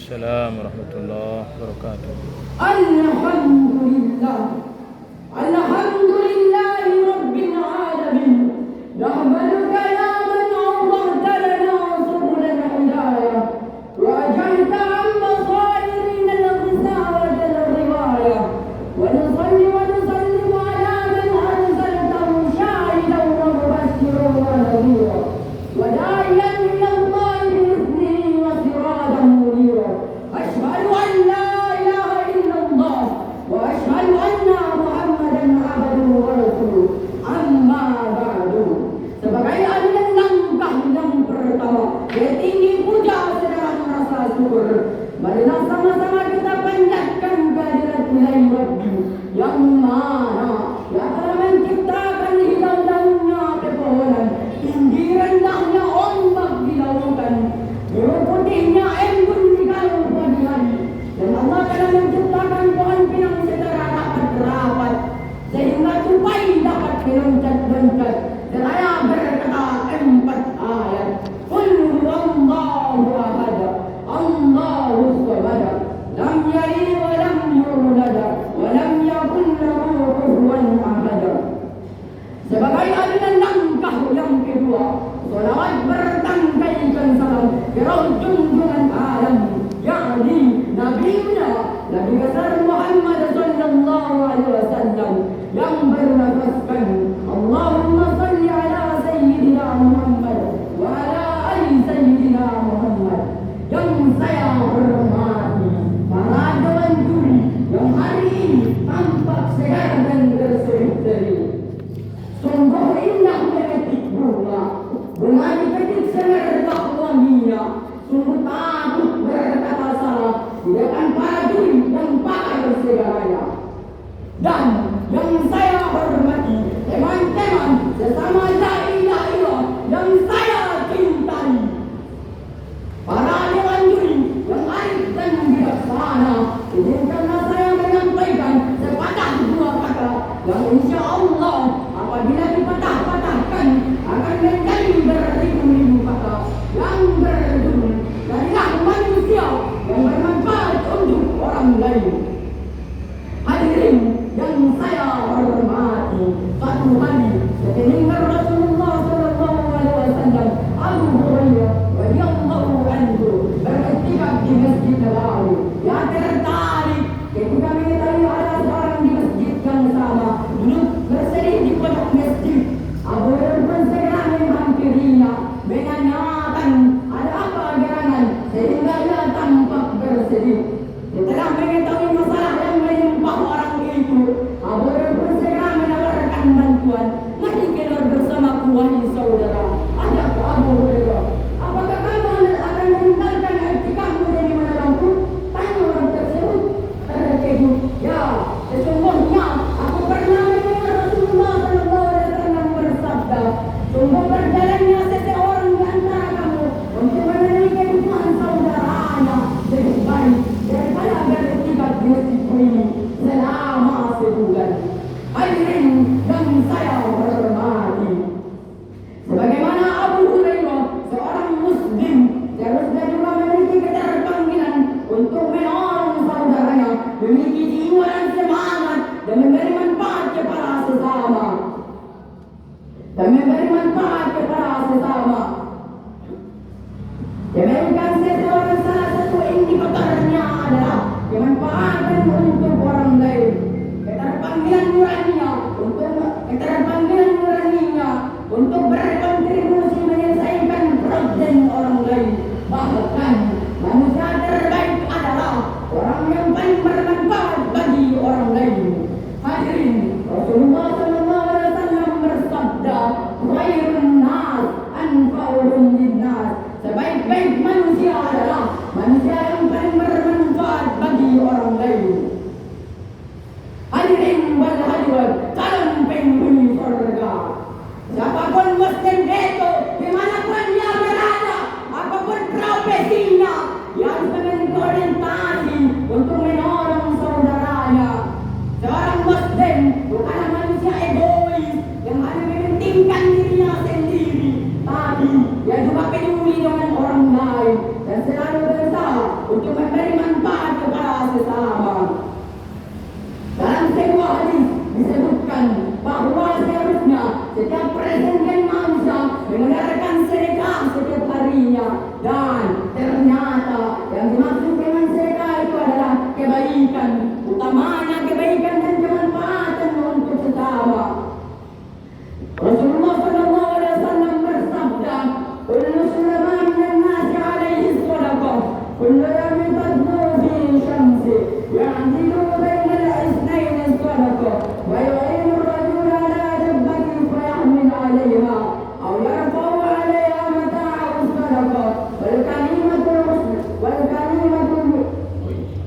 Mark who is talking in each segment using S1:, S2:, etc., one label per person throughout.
S1: Waalaikumsalam warahmatullahi wabarakatuh.
S2: Alhamdulillah, alhamdulillahi rabbil alamin. Nahmaduka ya man awwahta lana subulal hidayah wa ajalta an basairina al-ghisawata al-riwayah wa nusalli wa nusallim ala man arsaltahu shahidan wa mubashiran wa nadhira wa da'iyan ila Allah bi-idhnihi wa sirajan munira. Ashhadu an la ilaha illallah wa ashhadu anna Muhammadan abduhu wa rasuluh. Amma ba'du. Sebagai adalah langkah yang pertama, yang tinggi puja sedang merasa syukur. Marilah sama-sama kita panjatkan kehadirat Ilahi Rabbi yang mana yang telah menciptakan hijau daunnya pepohonan, tinggi rendahnya ombak di lautan, biru putihnya embun di kalung pagi hari. Dan Allah telah menciptakan pohon pinang secara rapat-rapat sehingga tupai dapat meloncat-loncat. Seraya berkata 4 ayat. Qul huwallahu ahad, Allahus samad, lam yalid wa lam yulad wa lam yakul lahu kufuwan ahad. Sebagai alunan langkah yang kedua, salawat bertangkaikan salam kepada junjungan alam, yakni Nabiuna Nabi besar Muhammad sallallahu alaihi wasallam yang bernafaskan Allahumma salli ala sayyidina Muhammad wa ala ali sayyidina Muhammad. Yang saya hormati para dewan juri yang hari ini tampak segar dan berseri-seri. Sungguh indah memetik bunga dipetik semerbak wanginya. Sungguh takut berkata salah di depan para juri yang pakar segalanya. Dan yang saya hormati teman-teman sesama da'i-da'ilah yang saya cintai, para dewan juri yang arif dan bijaksana, izinkanlah saya menyampaikan sepatah dua kata yang insya Allah apabila dipatah-patahkan akan menjadi beribu-ribu kata yang berjudul Jadilah Manusia yang bermanfaat untuk orang lain. Hadirin yang saya hormati, satu hari sepeninggal Rasulullah sallallahu alaihi wasallam, Abu Hurairah radhiyallahu anhu beriktikaf di Masjid Nabawi. Ia tertarik ketika mengetahui ada seorang di masjid yang sama duduk bersedih di pojok masjid. Abu Hurairah pun segera menghampirinya, menanyakan ada apa gerangan sehingga ia tampak bersedih. Setelah mengetahui masalah yang menimpa orang itu, Abu Hurairah pun segera menawarkan bantuan. Mari kita bersama wahai saudara. Adakah Abu Hurairah? Apakah kamu akan meninggalkan iktikafmu dari menolongku? Tanya orang tersebut. Terkejut. Ya, sesungguhnya aku pernah mendengar Rasulullah sallallahu alaihi wasallam bersabda, sungguh berjalannya seseorang di antara kamu untuk menemui kebutuhan saudaranya lebih baik daripada beriktikaf di masjid ini selama sebulan. Hadirin yang saya hormati, sebagaimana Abu Hurairah seorang muslim seharusnya juga memiliki keterpanggilan untuk menolong saudaranya, memiliki jiwa dan semangat dan memberi manfaat kepada sesama. Demikian seseorang salah satu indikatornya adalah kemanfaatan untuk orang lain. Keterpanggilan nuraninya untuk berkontribusi menyelesaikan problem orang lain. Bahkan manusia terbaik adalah orang yang paling bermanfaat bagi orang lain. Hadirin, Rasulullah sallallahu alaihi wasallam bersabda, "Khairun nas anfa'uhum linnas." Sebaik-baik manusia adalah manusia yang paling bermanfaat bagi orang lain. Hadirin wal hadirat, calon penghuni surga. Siapapun muslim itu, dimanapun dia berada, apapun profesinya, dia harus memiliki orientasi untuk menolong saudaranya. Seorang muslim bukanlah manusia egois yang hanya mementingkan dirinya sendiri, tapi dia juga peduli dengan orang lain dan selalu berusaha untuk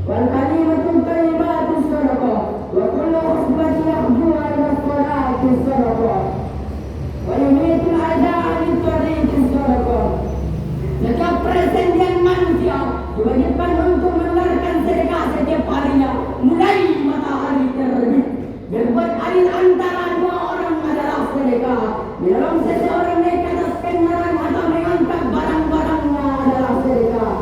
S2: والكلمة الطيبات الصدقة وكل خطبة يخرجها إلى الصلاة الصدقة ويميت الأعداء عن الطريق الصدقة. Setiap persendian manusia diwajibkan untuk mengeluarkan sedekah setiap harinya mulai matahari terbit. Berbuat adil antara dua orang adalah sedekah. Menolong seseorang naik ke atas kendaraan atau mengangkat barang-barangnya adalah sedekah.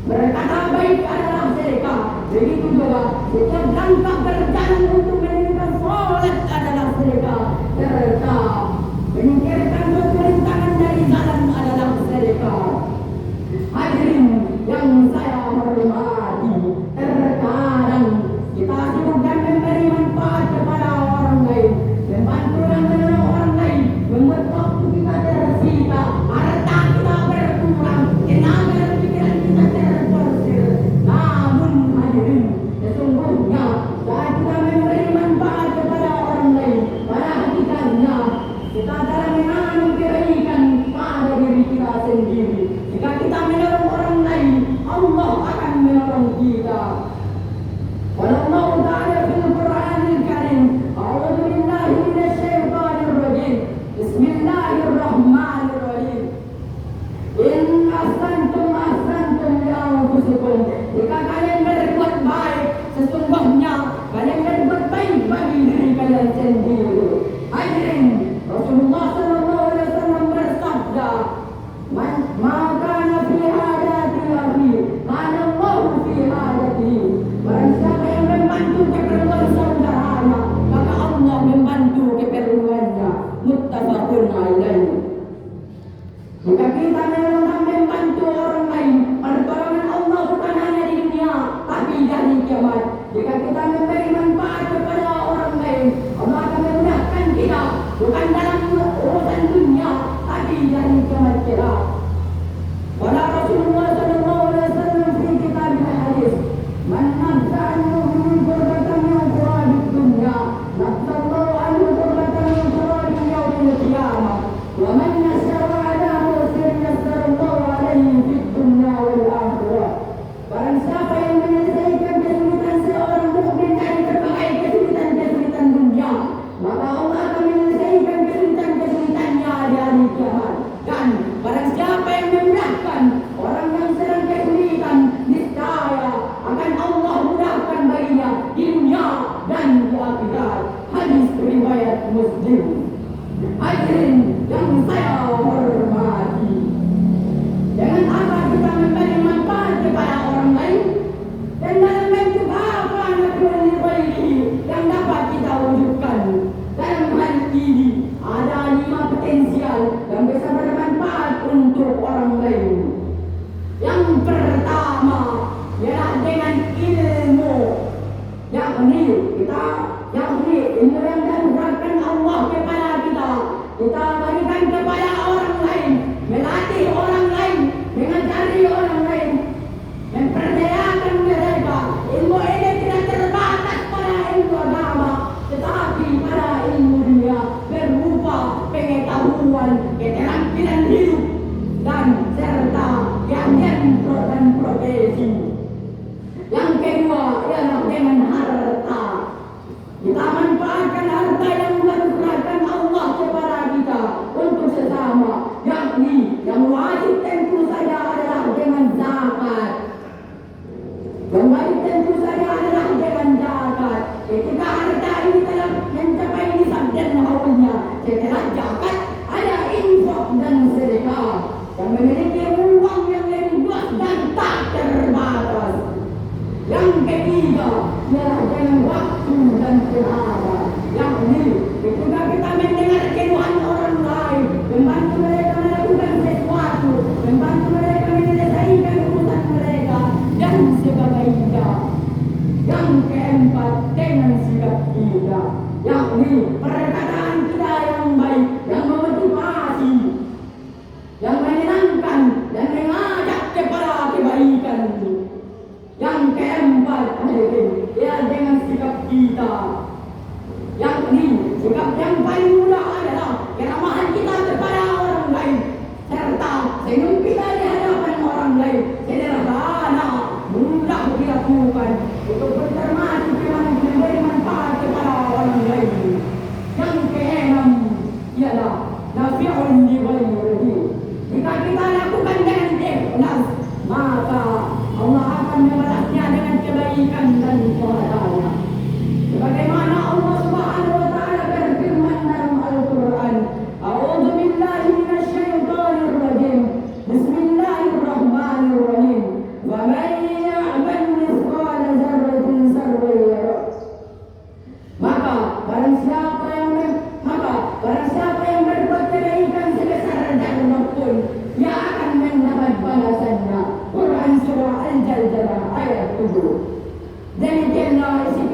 S2: Berkata baik adalah sedekah. Begitu juga setiap langkah berjalan untuk mendirikan sholat adalah sedekah. Serta menyingkirkan perintangan dari jalan adalah sedekah. Hadirin yang saya hormati, terkadang kita sibuk dan memberi manfaat kepada orang lain, membantu dan menolong orang lain, membuat waktu kita tersita, harta kita berkurang, tenaga dan pikiran kita terforsir. Namun hadirin, sesungguhnya saat kita memberi manfaat kepada orang lain, pada hakikatnya kita dalam menanam kebaikan pada diri kita sendiri. Jika kita menolong orang lain, Allah akan menolong kita. Allah Ta'ala fil Qur'anil Karim, A'udzu billahi minasyaitonir rajim. Bismillahirrahmanirrahim. In ahsantum ahsantum li anfusikum. Jika kalian berbuat baik, sesungguhnya kalian berbuat baik bagi diri kalian sendiri. Hadirin, Rasulullah sallallahu alaihi wasallam bersabda, "Maka fi hadati akhi, kana Allah fi hadati." Barang siapa yang membantu keperluan saudaranya, maka Allah membantu keperluannya. Muttafaqun alaih. Jika kita memang membantu orang lain, pertolongan Allah bukan hanya di dunia, tapi di kiamat. Jika kita memberi manfaat kepada orang lain, Allah akan memudahkan kita, bukan dalam urusan dunia, tapi dari kiamat kelak. Wala Rasulullah sallallahu alaihi wasallam fi kitabul hadis, man nafsa'an mu'min qurbatan min qurabid dunya, nafsallahu anhu qurbatan min qurabid yaumil qiyamah. Wa man yassara ala muslimin yassarallahu alaihi fid dunya wal akhirah. Barang siapa yang menyelesaikan kesulitan seorang mukmin dari berbagai kesulitan-kesulitan dunia, maka Allah akan menyelesaikan kesulitan-kesulitannya di hari kiamat. Dan barang siapa yang memudahkan orang yang sedang kesulitan, niscaya akan Allah mudahkan baginya di dunia dan di akhirat. Hadis riwayat Muslim. Hadirin yang saya hormati, dengan apa kita memberi manfaat kepada orang lain dan dalam bentuk apa yang dapat kita wujudkan. Dalam hal ini ada 5 potensial yang bisa bermanfaat untuk orang lain. Yang pertama ialah dengan ilmu, yakni ilmu yang dianugerahkan Allah kepada kita. Kita berikan kepada orang lain, melatih orang lain, mengajari orang lain, memperdayakan mereka. Ilmu ini tidak terbatas pada ilmu agama, tetapi pada ilmu dunia berupa pengetahuan, keterampilan hidup, dan serta keahlian dan profesi. Yang kedua ialah dengan harta. Kita manfaatkan harta yang dianugerahkan Allah kepada kita untuk sesama, yakni yang wajib tentu saja adalah dengan zakat. Yang wajib tentu saja adalah dengan zakat. Ketika harta ini telah mencapai nisab dan haulnya, setelah zakat ada infak dan sedekah. Yang memiliki uang yang lebih luas dan tak terbatas. Yang ketiga ialah dengan waktu dan tenaga, yakni ketika kita mendengar keluhan orang lain, membantu mereka melakukan sesuatu, membantu mereka menyelesaikan urusan mereka dan sebagainya. Yang keempat dengan sikap kita, yakni perkataan kita yang baik, yang memotivasi, yang menyenangkan dan mengajak kepada kebaikan. Yang keempat ya dengan sikap kita, yakni sikap yang paling mudah adalah keramahan kita kepada orang lain serta senyum kita untuk berterima yang memberi manfaat kepada orang lain. Yang keenam ialah nafi'un li ghairihi. Jika kita lakukan dengan ikhlas, maka Allah akan membalasnya dengan kebaikan dan pahalanya. Sebagaimana Allah Subhanahu wa taala berfirman dalam Al-Qur'an, "A'udzu billahi minasyaitonir rajim. Bismillahirrahmanirrahim. Wa man ya'mal mithqala dzarratin sarran yarah." Maka barang siapa yang berbuat kebaikan sebesar zarrah pun, ia akan mendapat balasannya. Quran surah Al-Jalzalah ayat 7. Demikianlah isi